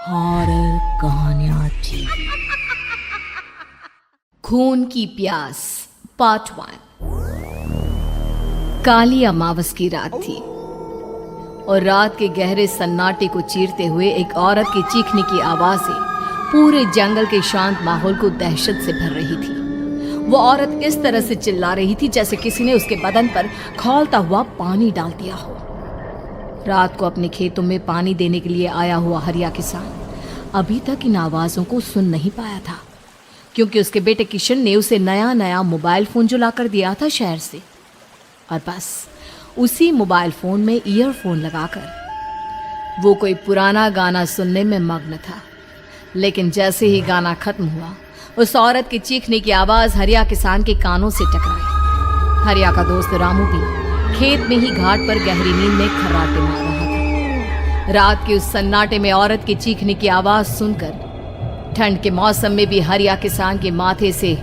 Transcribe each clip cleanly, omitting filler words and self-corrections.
Horror कहानियां थी। खून की प्यास पार्ट 1। काली अमावस की रात थी और रात के गहरे सन्नाटे को चीरते हुए एक औरत के चीखने की आवाजें पूरे जंगल के शांत माहौल को दहशत से भर रही थी। वो औरत इस तरह से चिल्ला रही थी जैसे किसी ने उसके बदन पर खौलता हुआ पानी डाल दिया हो। रात को अपने खेतों में पानी देने के लिए आया हुआ हरिया किसान अभी तक इन आवाज़ों को सुन नहीं पाया था, क्योंकि उसके बेटे किशन ने उसे नया नया मोबाइल फ़ोन जो लाकर दिया था शहर से, और बस उसी मोबाइल फ़ोन में ईयरफोन लगाकर वो कोई पुराना गाना सुनने में मग्न था। लेकिन जैसे ही गाना खत्म हुआ, उस औरत की चीखने की आवाज़ हरिया किसान के कानों से टकराई। हरिया का दोस्त रामू भी खेत में ही घाट पर गहरी नींद में खर्राटे मार रहा था। रात के उस सन्नाटे में औरत की चीखने की आवाज सुनकर ठंड के मौसम में भी हरिया किसान के माथे से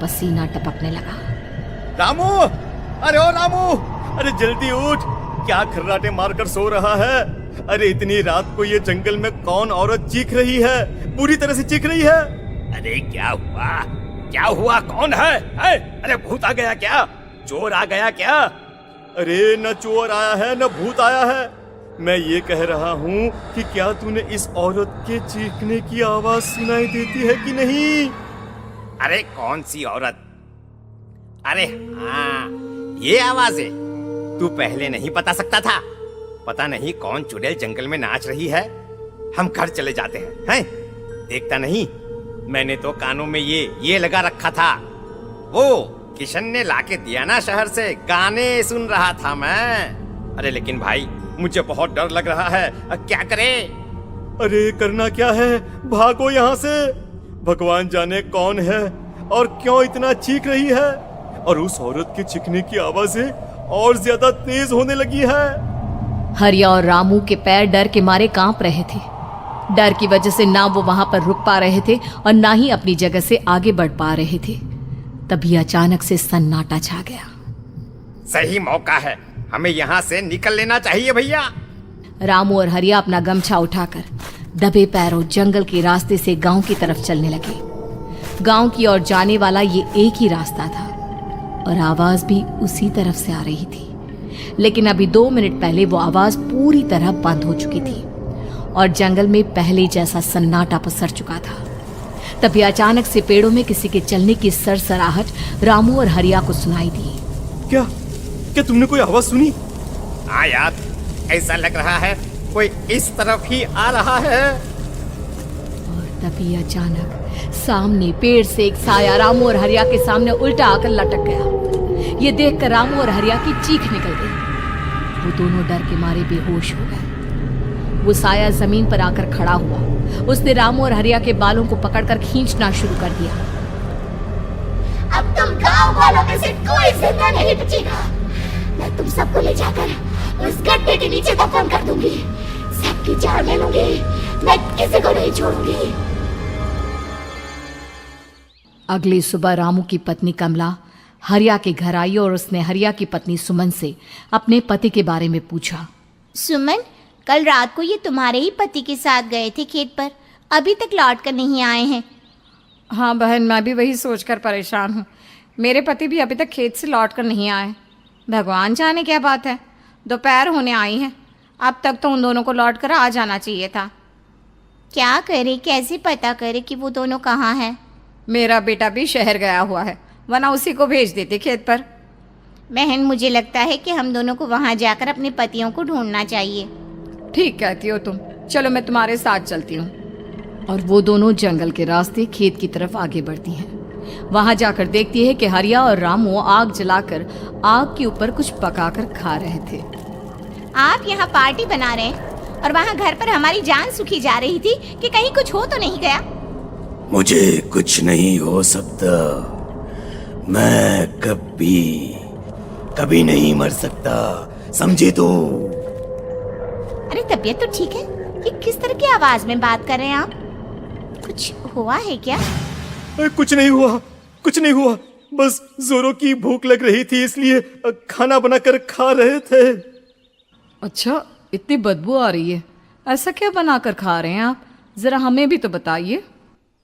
पसीना टपकने लगा। रामू, अरे ओ रामू, अरे जल्दी उठ, क्या खर्राटे मारकर सो रहा है? अरे इतनी रात को ये जंगल में कौन औरत चीख रही है? पूरी तरह से चीख रही है। अरे क्या हुआ? क्या हुआ? कौन है? अरे भूत आ गया क्या? चोर आ गया क्या? अरे न चोर आया है न भूत आया है। मैं ये कह रहा हूँ कि क्या तूने इस औरत के चीखने की आवाज सुनाई देती है कि नहीं? अरे कौन सी औरत? अरे हाँ, ये आवाज है। तू पहले नहीं बता सकता था? पता नहीं कौन चुड़ैल जंगल में नाच रही है। हम घर चले जाते हैं। देखता नहीं, मैंने तो कानों में ये लगा रखा था। वो किशन ने लाके दिया ना शहर से, गाने सुन रहा था मैं। अरे लेकिन भाई, मुझे बहुत डर लग रहा है। क्या करे? अरे करना क्या है? भागो यहाँ से। भगवान जाने कौन है और क्यों इतना चीख रही है। और उस औरत के चीखने की आवाजें और ज्यादा तेज होने लगी है। हरिया और रामू के पैर डर के मारे कांप रहे थे। डर की वजह से ना वो वहां पर रुक पा रहे थे और ना ही अपनी जगह से आगे बढ़ पा रहे थे। तभी अचानक से सन्नाटा छा गया। सही मौका है, हमें यहाँ से निकल लेना चाहिए भैया। रामू और हरिया अपना गमछा उठाकर दबे पैरों जंगल के रास्ते से गांव की तरफ चलने लगे। गांव की ओर जाने वाला ये एक ही रास्ता था और आवाज भी उसी तरफ से आ रही थी। लेकिन अभी 2 मिनट पहले वो आवाज पूरी तरह बंद हो चुकी थी और जंगल में पहले जैसा सन्नाटा पसर चुका था। तभी अचानक से पेड़ों में किसी के चलने की सरसराहट रामू और हरिया को सुनाई दी। क्या तुमने कोई आवाज सुनी? हाँ यार, ऐसा लग रहा है कोई इस तरफ ही आ रहा है। और तभी अचानक सामने पेड़ से एक साया रामू और हरिया के सामने उल्टा आकर लटक गया। ये देखकर रामू और हरिया की चीख निकल गई। वो दोनों डर के मारे बेहोश हो गए। वो साया जमीन पर आकर खड़ा हुआ। उसने रामू और हरिया के बालों को पकड़कर खींचना शुरू कर दिया। अब तुम गांव वालों में से कोई जिंदा नहीं बचेगा। मैं तुम सबको ले जाकर उस गड्ढे के नीचे दफन कर दूंगी। सबकी जान ले लूंगी। मैं किसी को नहीं छोड़ूंगी। अगली सुबह रामू की पत्नी कमला हरिया के घर आई और उसने हरिया की पत्नी सुमन से अपने पति के बारे में पूछा। सुमन, कल रात को ये तुम्हारे ही पति के साथ गए थे खेत पर, अभी तक लौट कर नहीं आए हैं। हाँ बहन, मैं भी वही सोचकर परेशान हूँ। मेरे पति भी अभी तक खेत से लौट कर नहीं आए। भगवान जाने क्या बात है, दोपहर होने आई है। अब तक तो उन दोनों को लौट कर आ जाना चाहिए था। क्या करे, कैसे पता करे कि वो दोनों कहाँ हैं? मेरा बेटा भी शहर गया हुआ है, वरना उसी को भेज देते खेत पर। बहन, मुझे लगता है कि हम दोनों को वहाँ जाकर अपने पतियों को ढूंढना चाहिए। ठीक कहती हो तुम, चलो मैं तुम्हारे साथ चलती हूँ। और वो दोनों जंगल के रास्ते खेत की तरफ आगे बढ़ती हैं। वहां जाकर देखती है कि हरिया और रामू आग जलाकर आग के ऊपर कुछ पकाकर खा रहे थे। आप यहाँ पार्टी बना रहे हैं और वहाँ घर पर हमारी जान सुखी जा रही थी कि कहीं कुछ हो तो नहीं गया? मुझे कुछ नहीं हो सकता। मैं कभी नहीं मर सकता, समझे तो? अरे तबीयत तो ठीक है। ये किस तरह की आवाज में बात कर रहे हैं आप? कुछ हुआ है क्या? कुछ नहीं हुआ। बस जोरों की भूख लग रही थी, इसलिए खाना बनाकर खा रहे थे। अच्छा, इतनी बदबू आ रही है, ऐसा क्या बनाकर खा रहे हैं आप? जरा हमें भी तो बताइए।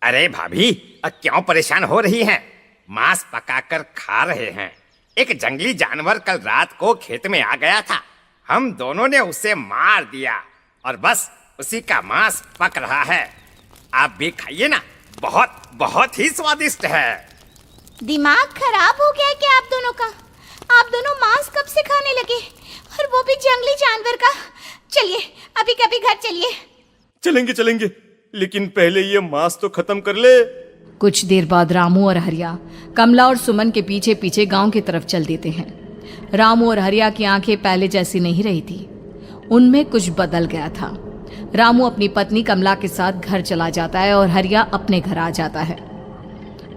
अरे भाभी, क्यों परेशान हो रही हैं? मांस पकाकर खा रहे हैं। एक जंगली जानवर कल रात को खेत में आ गया था। हम दोनों ने उसे मार दिया और बस उसी का मांस पक रहा है। आप भी खाइए ना, बहुत बहुत ही स्वादिष्ट है। दिमाग खराब हो गया है क्या आप दोनों का? आप दोनों मांस कब से खाने लगे, और वो भी जंगली जानवर का? चलिए अभी कभी घर चलिए। चलेंगे चलेंगे, लेकिन पहले ये मांस तो खत्म कर ले। कुछ देर बाद रामू और हरिया कमला और सुमन के पीछे पीछे गांव की तरफ चल देते हैं। रामू और हरिया की आंखें पहले जैसी नहीं रही थी, उनमें कुछ बदल गया था। रामू अपनी पत्नी कमला के साथ घर चला जाता है और हरिया अपने घर आ जाता है।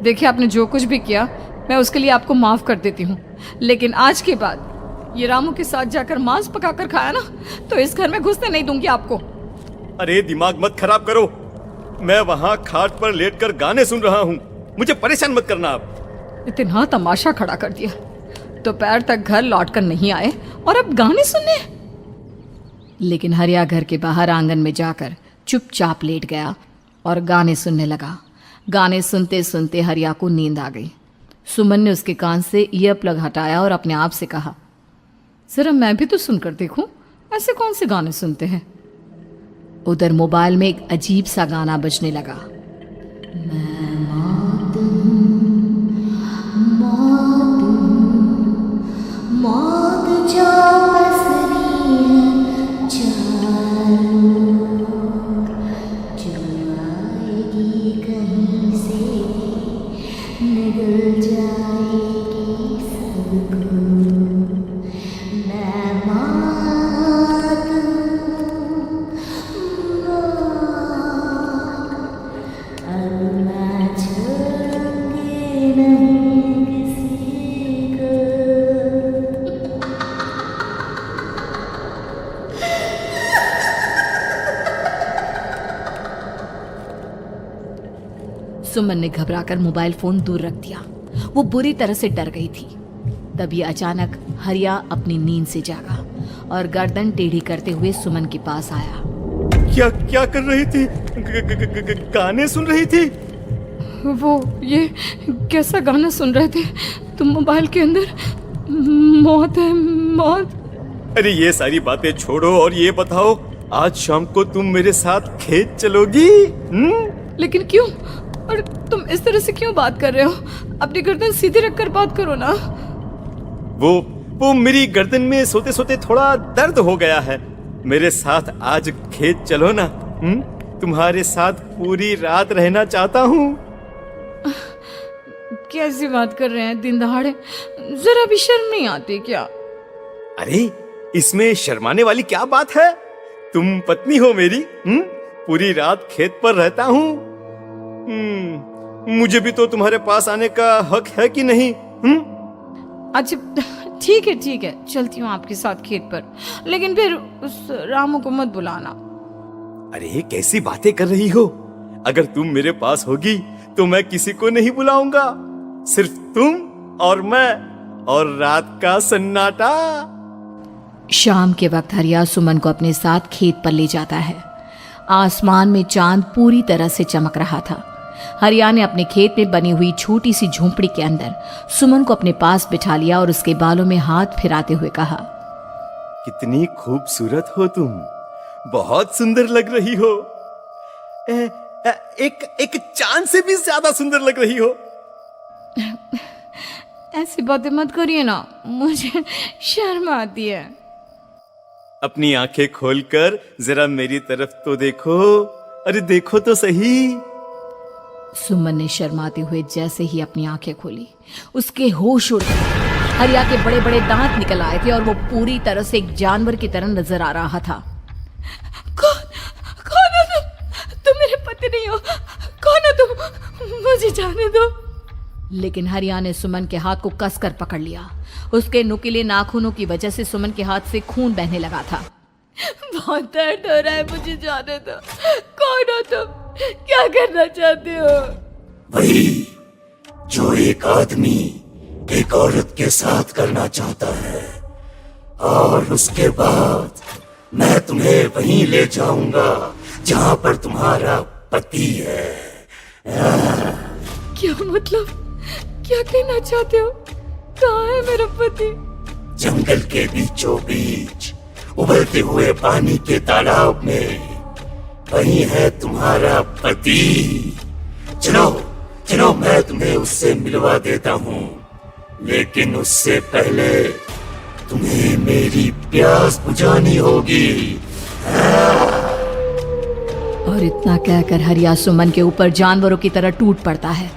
देखिए, आपने जो कुछ भी किया मैं उसके लिए आपको माफ कर देती हूँ, लेकिन आज के बाद ये रामू के साथ जाकर मांस पकाकर खाया ना, तो इस घर में घुसने नहीं दूंगी आपको। अरे दिमाग मत खराब करो, मैं वहां खाट पर लेटकर गाने सुन रहा हूँ, मुझे परेशान मत करना आप। इतना तमाशा खड़ा कर दिया, दोपहर तक घर लौटकर नहीं आए और अब गाने सुनने। लेकिन हरिया घर के बाहर आंगन में जाकर चुपचाप लेट गया और गाने सुनने लगा। गाने सुनते सुनते हरिया को नींद आ गई। सुमन ने उसके कान से ईयर प्लग हटाया और अपने आप से कहा, जरा मैं भी तो सुनकर देखूं, ऐसे कौन से गाने सुनते हैं। उधर मोबाइल में एक अजीब सा गाना बजने लगा। मौत जो बसरी है चारों, जो आएगी कहीं से निगल जाएगी सबको। मैं मात अब मैं छोड़ूंगी नहीं किसी को। सुमन ने घबराकर मोबाइल फोन दूर रख दिया। वो बुरी तरह से डर गई थी। तभी अचानक हरिया अपनी नींद से जागा और गर्दन टेढ़ी करते हुए सुमन के पास आया। क्या क्या कर रही थी? गाने सुन रही थी? वो ये कैसा गाना सुन रहे थे तुम मोबाइल के अंदर? मौत है, मौत। अरे ये सारी बातें छोड़ो और ये बताओ, आज शाम को तुम मेरे साथ खेत चलोगी? लेकिन क्यों? और तुम इस तरह से क्यों बात कर रहे हो? अपनी गर्दन सीधी रखकर बात करो ना। वो मेरी गर्दन में सोते सोते थोड़ा दर्द हो गया है। मेरे साथ आज खेत चलो ना। तुम्हारे साथ पूरी रात रहना चाहता हूँ। कैसी बात कर रहे हैं दिन दहाड़े? जरा भी शर्म नहीं आती क्या? अरे इसमें शर्माने वाली क्या बात है? तुम पत्नी हो मेरी। पूरी रात खेत पर रहता हूँ। मुझे भी तो तुम्हारे पास आने का हक है कि नहीं? अच्छा ठीक है, चलती हूँ आपके साथ खेत पर, लेकिन फिर उस रामू को मत बुलाना। अरे कैसी बातें कर रही हो? अगर तुम मेरे पास होगी तो मैं किसी को नहीं बुलाऊंगा, सिर्फ तुम और मैं और रात का सन्नाटा। शाम के वक्त हरिया सुमन को अपने साथ खेत पर ले जाता है। आसमान में चांद पूरी तरह से चमक रहा था। हरिया ने अपने खेत में बनी हुई छोटी सी झोंपड़ी के अंदर सुमन को अपने पास बिठा लिया और उसके बालों में हाथ फिराते हुए कहा, कितनी खूबसूरत हो तुम, बहुत सुंदर लग रही हो। एक चांद से भी ज्यादा सुंदर लग रही हो। ऐसी बातें मत करिए ना, मुझे शर्म आती है। अपनी आंखें खोलकर जरा मेरी तरफ तो देखो। अरे देखो तो सही। सुमन ने शर्माते हुए जैसे ही अपनी आंखें खोली, उसके होश उड़ गए। हरिया के बड़े बड़े दांत निकल आए थे और वो पूरी तरह से एक जानवर की तरह नजर आ रहा था। कौन हो तुम मेरे पति नहीं हो। कौन हो तुम? मुझे जाने दो। लेकिन हरिया ने सुमन के हाथ को कसकर पकड़ लिया। उसके नुकीले नाखूनों की वजह से सुमन के हाथ से खून बहने लगा था। बहुत दर्द हो रहा है, मुझे जाने दो। कौन हो तुम? क्या करना चाहते हो? वही जो एक आदमी एक औरत के साथ करना चाहता है, और उसके बाद मैं तुम्हें वहीं ले जाऊंगा जहां पर तुम्हारा पति है। क्या मतलब? क्या कहना चाहते हो? कहाँ है मेरा पति? जंगल के बीचों बीच उबलते हुए पानी के तालाब में, वहीं है तुम्हारा पति। चलो चलो, मैं तुम्हें उससे मिलवा देता हूँ, लेकिन उससे पहले तुम्हें मेरी प्यास बुझानी होगी। और इतना कहकर हरिया सुमन के ऊपर जानवरों की तरह टूट पड़ता है।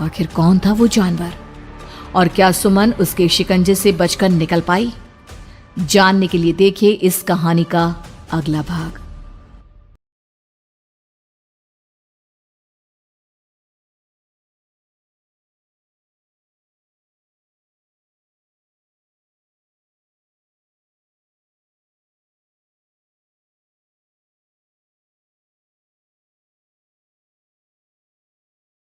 आखिर कौन था वो जानवर, और क्या सुमन उसके शिकंजे से बचकर निकल पाई? जानने के लिए देखिए इस कहानी का अगला भाग।